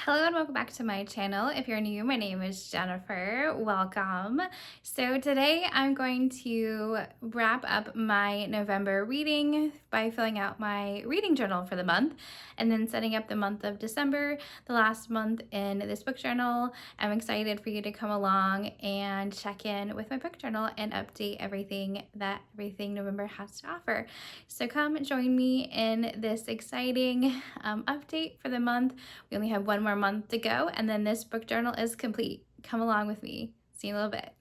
Hello and welcome back to my channel. If you're new, my name is Jennifer. Welcome. So today I'm going to wrap up my November reading by filling out my reading journal for the month and then setting up the month of December, the last month in this book journal. I'm excited for you to come along and check in with my book journal and update everything November has to offer. So come join me in this exciting update for the month. We only have one more month to go, and then this book journal is complete. Come along with me. See you in a little bit.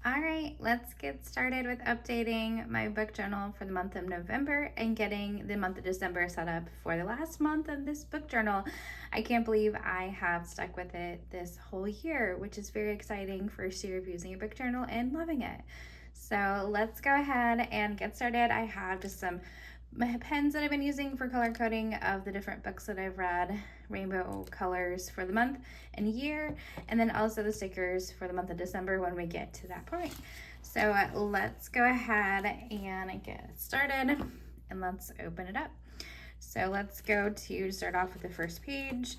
All right, let's get started with updating my book journal for the month of November and getting the month of December set up for the last month of this book journal. I can't believe I have stuck with it this whole year, which is very exciting. First year of using a book journal and loving it. So let's go ahead and get started. I have just some pens that I've been using for color coding of the different books that I've read, rainbow colors for the month and year, and then also the stickers for the month of December when we get to that point. So let's go ahead and get started and let's open it up. So let's go to start off with the first page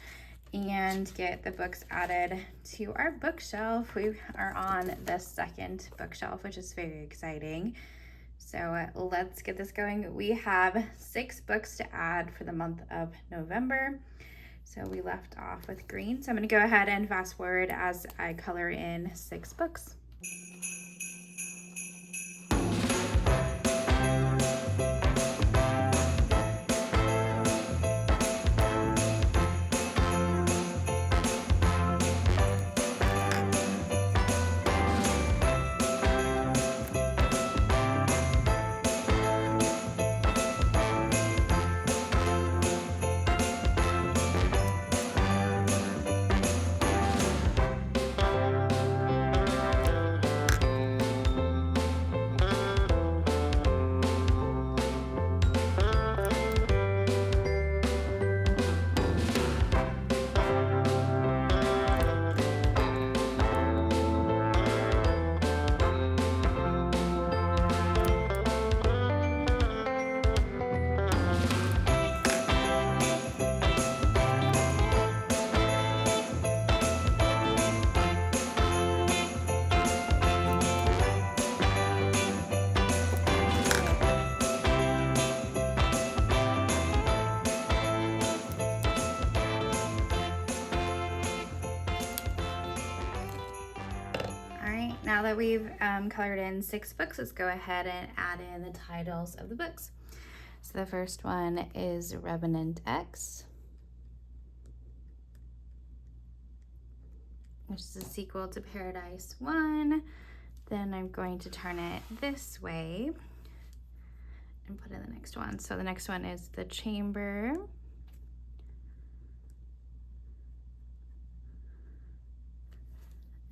and get the books added to our bookshelf. We are on the second bookshelf, which is very exciting. So let's get this going. We have 6 books to add for the month of November. So we left off with green. So I'm going to go ahead and fast forward as I color in 6 books. Now that we've colored in 6 books, let's go ahead and add in the titles of the books. So the first one is Revenant X, which is a sequel to Paradise 1. Then I'm going to turn it this way and put in the next one. So the next one is The Chamber.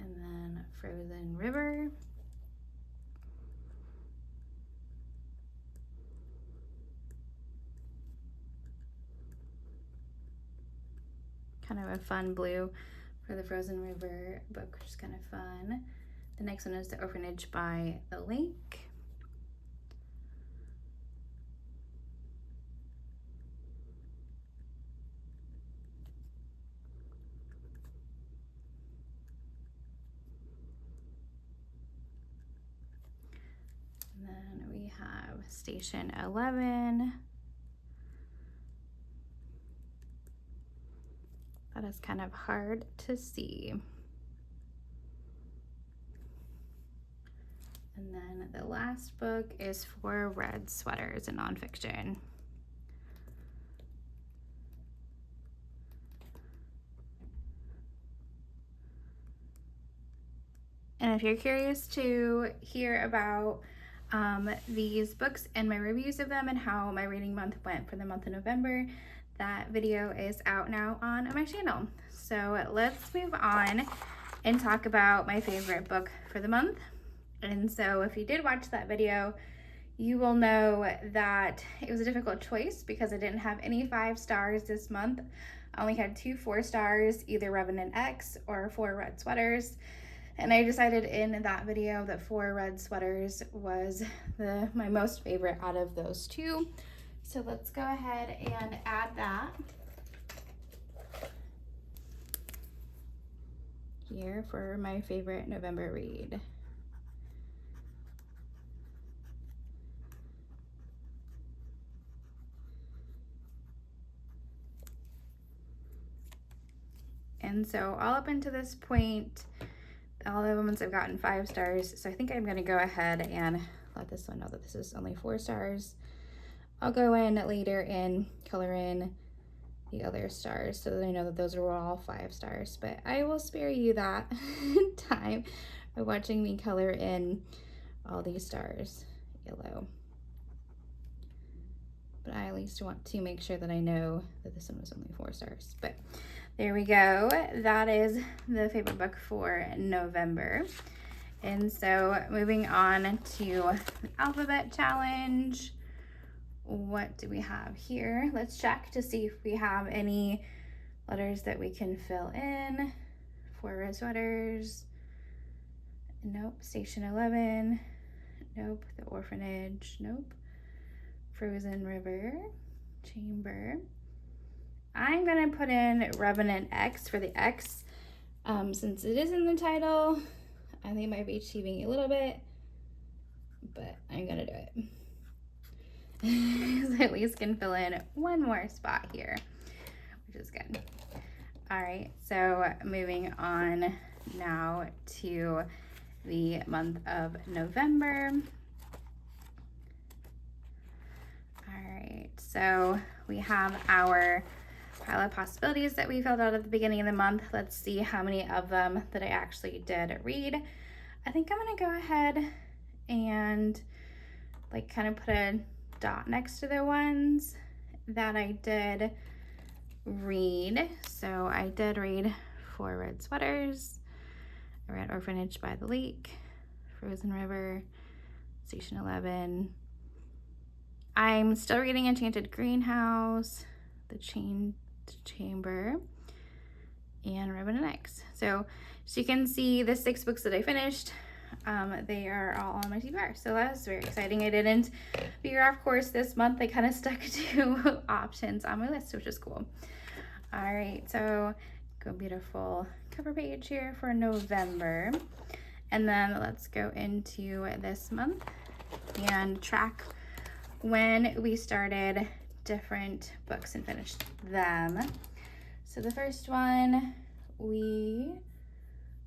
And then Frozen River. Kind of a fun blue for the Frozen River book, which is kind of fun. The next one is The Orphanage by the Lake. And then we have Station 11. That is kind of hard to see. And then the last book is Four Red Sweaters, a nonfiction. And if you're curious to hear about these books and my reviews of them and how my reading month went for the month of November, that video is out now on my channel. So let's move on and talk about my favorite book for the month. And so if you did watch that video, you will know that it was a difficult choice because I didn't have any 5 stars this month. I only had 2 4 stars, either Revenant X or Four Red Sweaters. And I decided in that video that Four Red Sweaters was my most favorite out of those 2. So let's go ahead and add that. here for my favorite November read. And so all up until this point, all the ones I've gotten 5 stars. So I think I'm gonna go ahead and let this one know that this is only 4 stars. I'll go in later and color in the other stars so that I know that those are all 5 stars. But I will spare you that time of watching me color in all these stars yellow. But I at least want to make sure that I know that this one was only 4 stars. But there we go. That is the favorite book for November. And so moving on to the alphabet challenge. What do we have here? Let's check to see if we have any letters that we can fill in. 4 Red Sweaters. Nope. Station 11. Nope. The Orphanage. Nope. Frozen River. Chamber. I'm gonna put in Revenant X for the X. Since it is in the title, I think I might be cheating a little bit, but I'm gonna do it. So at least can fill in one more spot here, which is good. All right, so moving on now to the month of November. All right, so we have our pile of possibilities that we filled out at the beginning of the month. Let's see how many of them that I actually did read. I think I'm gonna go ahead and like kind of put a dot next to the ones that I did read. So I did read 4 Red Sweaters. I read Orphanage by the Lake, Frozen River, Station 11. I'm still reading Enchanted Greenhouse, The Chamber, and Revenant X. So you can see the 6 books that I finished. They are all on my TBR, so that's very exciting. I didn't figure off course this month. I kind of stuck to options on my list, which is cool. All right, so go beautiful cover page here for November. And then let's go into this month and track when we started different books and finished them. So the first one we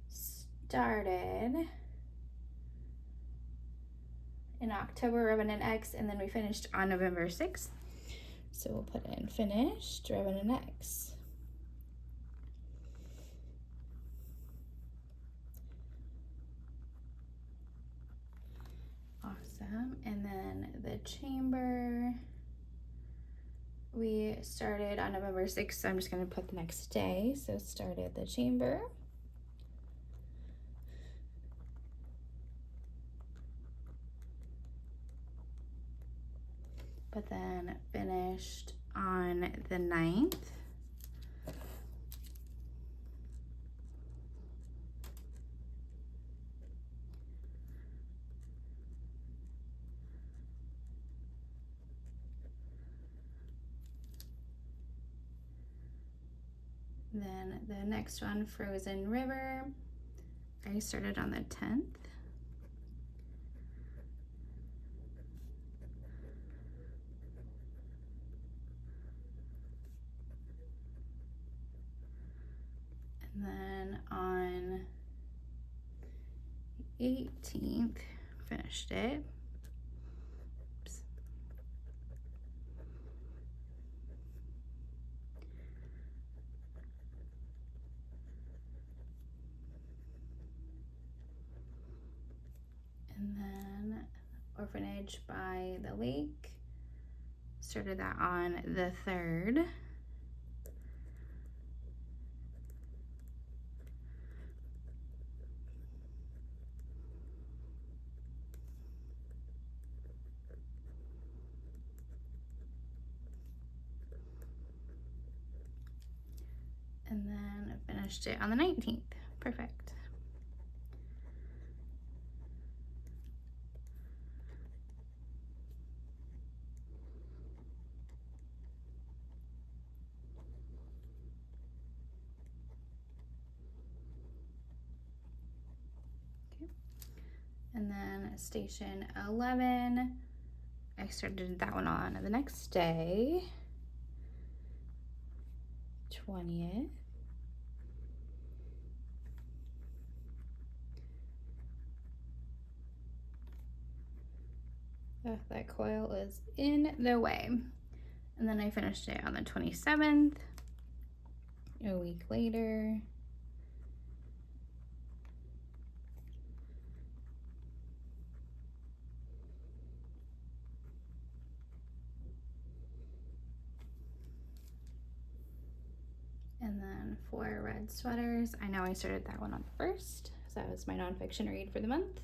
started in October, Revenant X, and then we finished on November 6th. So we'll put in finished Revenant X. Awesome. And then the Chamber, we started on November 6th, so I'm just going to put the next day. So started the Chamber. But then finished on the 9th. Then the next one, Frozen River, I started on the 10th. And then on the 18th, finished it. Oops. And then Orphanage by the Lake, started that on the 3rd. And then I finished it on the 19th. Perfect. And then Station 11, I started that one on the next day, 20th. Oh, that coil is in the way. And then I finished it on the 27th, a week later. And then for Red Sweaters, I know I started that one on the 1st, so that was my nonfiction read for the month.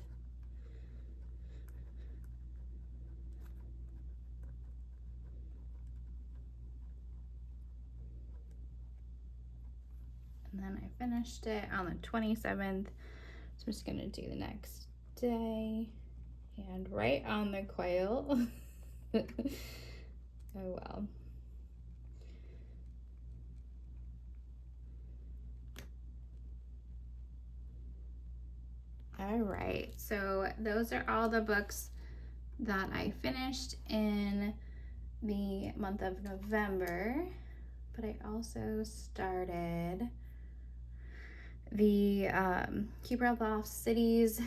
And then I finished it on the 27th. So I'm just gonna do the next day and right on the coil. Oh well. All right, so those are all the books that I finished in the month of November, but I also started the Keeper of the Lost Cities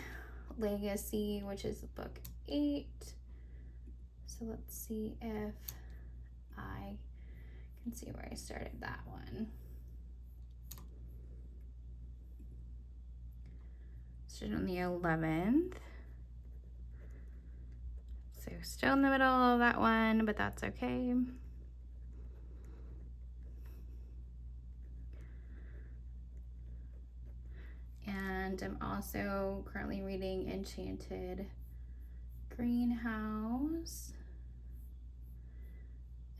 Legacy, which is book 8. So let's see if I can see where I started that one. Started on the 11th. So still in the middle of that one, but that's okay. And I'm also currently reading Enchanted Greenhouse.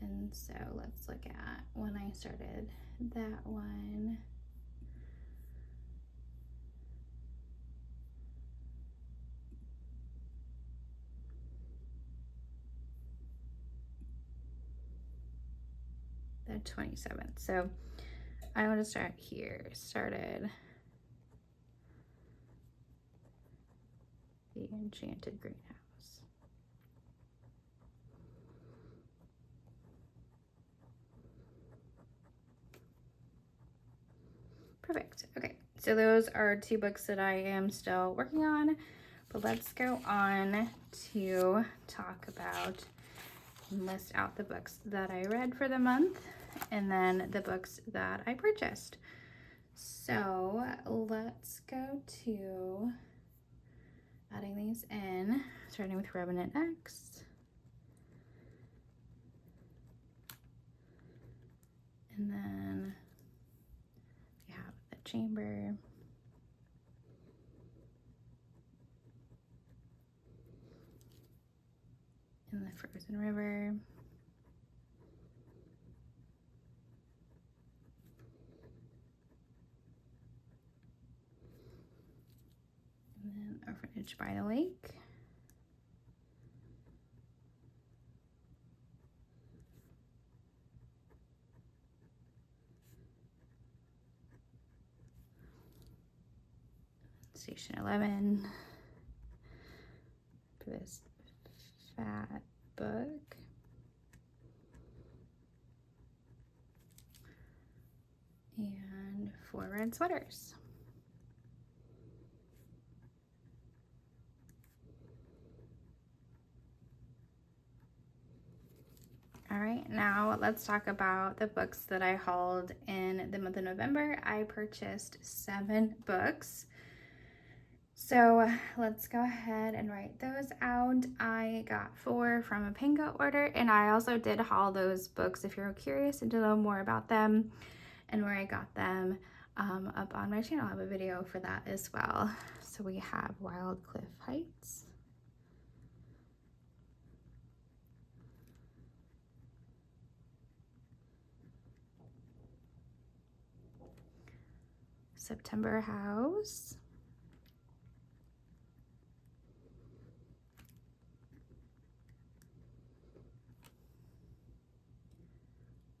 And so let's look at when I started that one. The 27th. So I want to start here. Started the Enchanted Greenhouse. Perfect. Okay, so those are 2 books that I am still working on, but let's go on to talk about and list out the books that I read for the month and then the books that I purchased. So let's go to adding these in, starting with Revenant X. And then we have The Chamber. And The Frozen River. And then Orphanage by the Lake. Station 11 for this fat book. And 4 Red Sweaters. All right, now let's talk about the books that I hauled in the month of November. I purchased 7 books. So let's go ahead and write those out. I got 4 from a Pango order, and I also did haul those books if you're curious and to know more about them and where I got them up on my channel. I have a video for that as well. So we have Wild Cliff Heights. September House.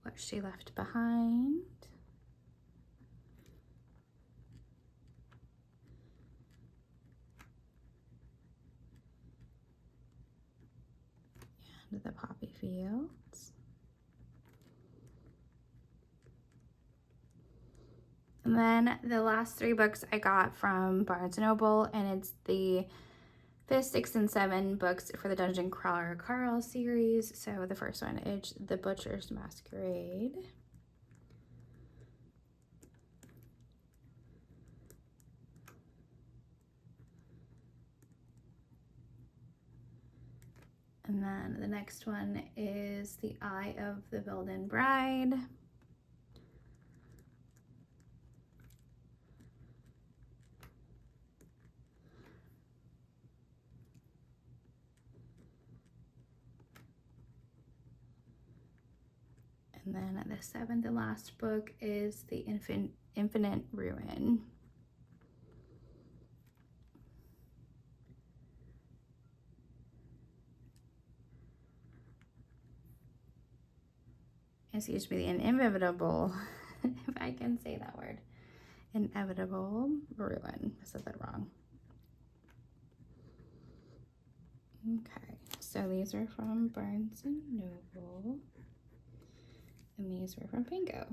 What She Left Behind. and the poppy fields. And then the last 3 books I got from Barnes & Noble, and it's the 5th, 6th, and 7 books for the Dungeon Crawler Carl series. So the first one is The Butcher's Masquerade. And then the next one is The Eye of the Vilden Bride. And then the 7th and last book is The Infinite Ruin. Excuse me, the inevitable, if I can say that word, Inevitable Ruin. I said that wrong. Okay, so these are from Barnes & Noble, and these were from Pingo.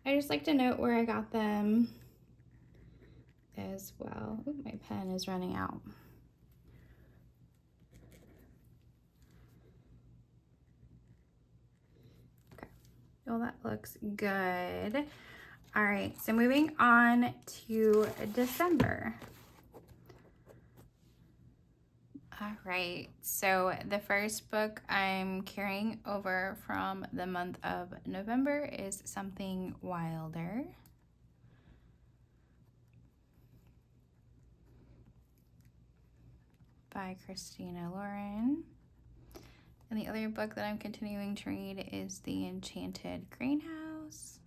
I just like to note where I got them as well. Ooh, my pen is running out. Okay, well, that looks good. All right, so moving on to December. All right, so the first book I'm carrying over from the month of November is Something Wilder by Christina Lauren. And the other book that I'm continuing to read is The Enchanted Greenhouse.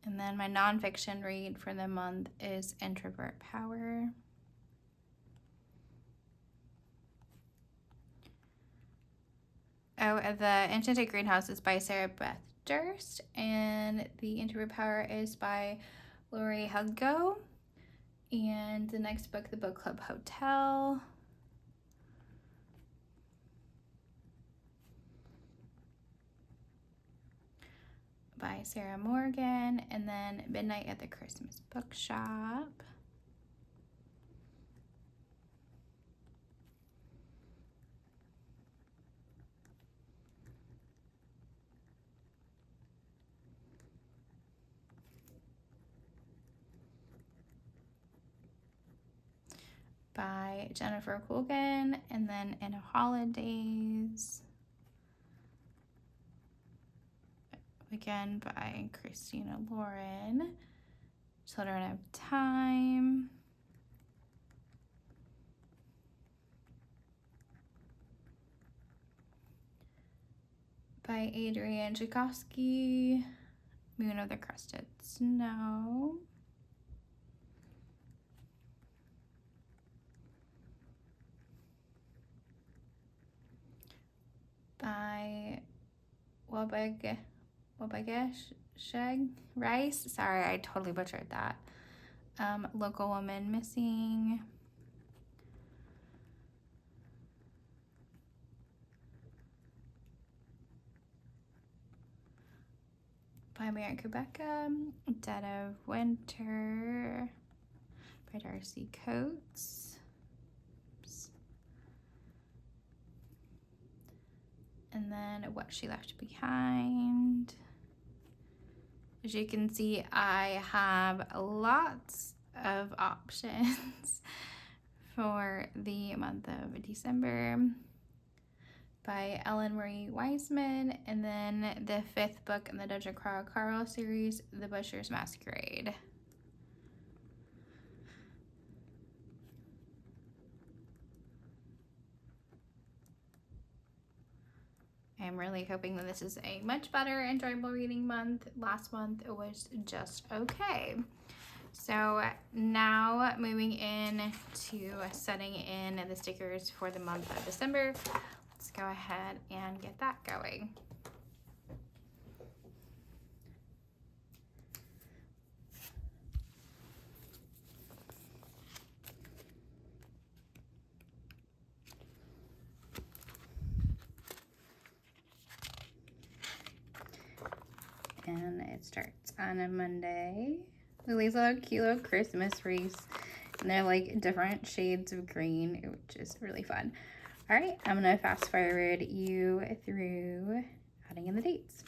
And then my nonfiction read for the month is Introvert Power. Oh, the Enchanted Greenhouse is by Sarah Beth Durst, and the Introvert Power is by Lori Hudgo. And the next book, The Book Club Hotel. By Sarah Morgan, and then Midnight at the Christmas Bookshop. By Jennifer Colgan, and then In Holidays, again by Christina Lauren. Children of Time. By Adrian Tchaikovsky. Moon of the Crusted Snow. By Wabagesh Rice. Sorry, I totally butchered that. Local Woman Missing. By Mary Rebecca. Dead of Winter by Darcy Coates. Oops. And then What She Left Behind. As you can see, I have lots of options for the month of December. By Ellen Marie Wiseman, and then the 5th book in the Dungeon Crawler Carl series, The Butcher's Masquerade. I'm really hoping that this is a much better, enjoyable reading month. Last month it was just okay. So now moving in to setting in the stickers for the month of December. Let's go ahead and get that going. and it starts on a Monday. Lily's little cute little Christmas wreaths, and they're like different shades of green, which is really fun. All right, I'm gonna fast forward you through adding in the dates.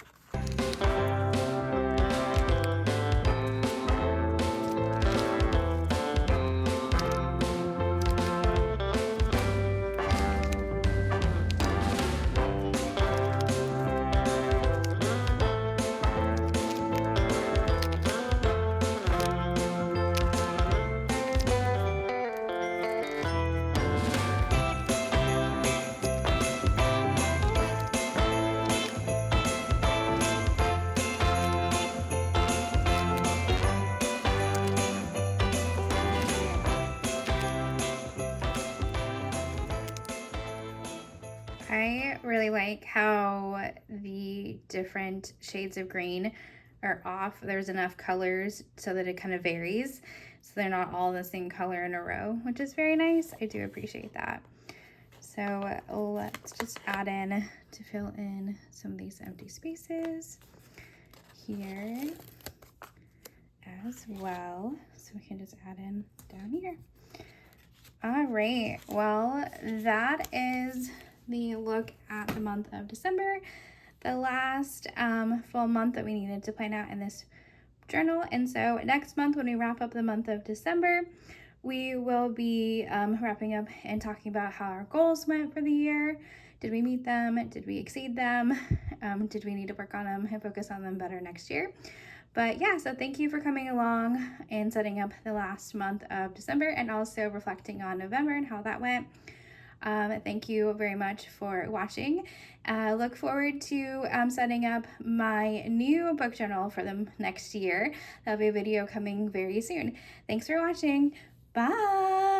I really like how the different shades of green are off. There's enough colors so that it kind of varies. So they're not all the same color in a row, which is very nice. I do appreciate that. So let's just add in to fill in some of these empty spaces here as well. So we can just add in down here. All right, well, that is the look at the month of December, the last full month that we needed to plan out in this journal. And so next month, when we wrap up the month of December, we will be wrapping up and talking about how our goals went for the year. Did we meet them? Did we exceed them? Did we need to work on them and focus on them better next year? But yeah, so thank you for coming along and setting up the last month of December and also reflecting on November and how that went. Thank you very much for watching. Look forward to setting up my new book journal for the next year. There'll be a video coming very soon. Thanks for watching. Bye.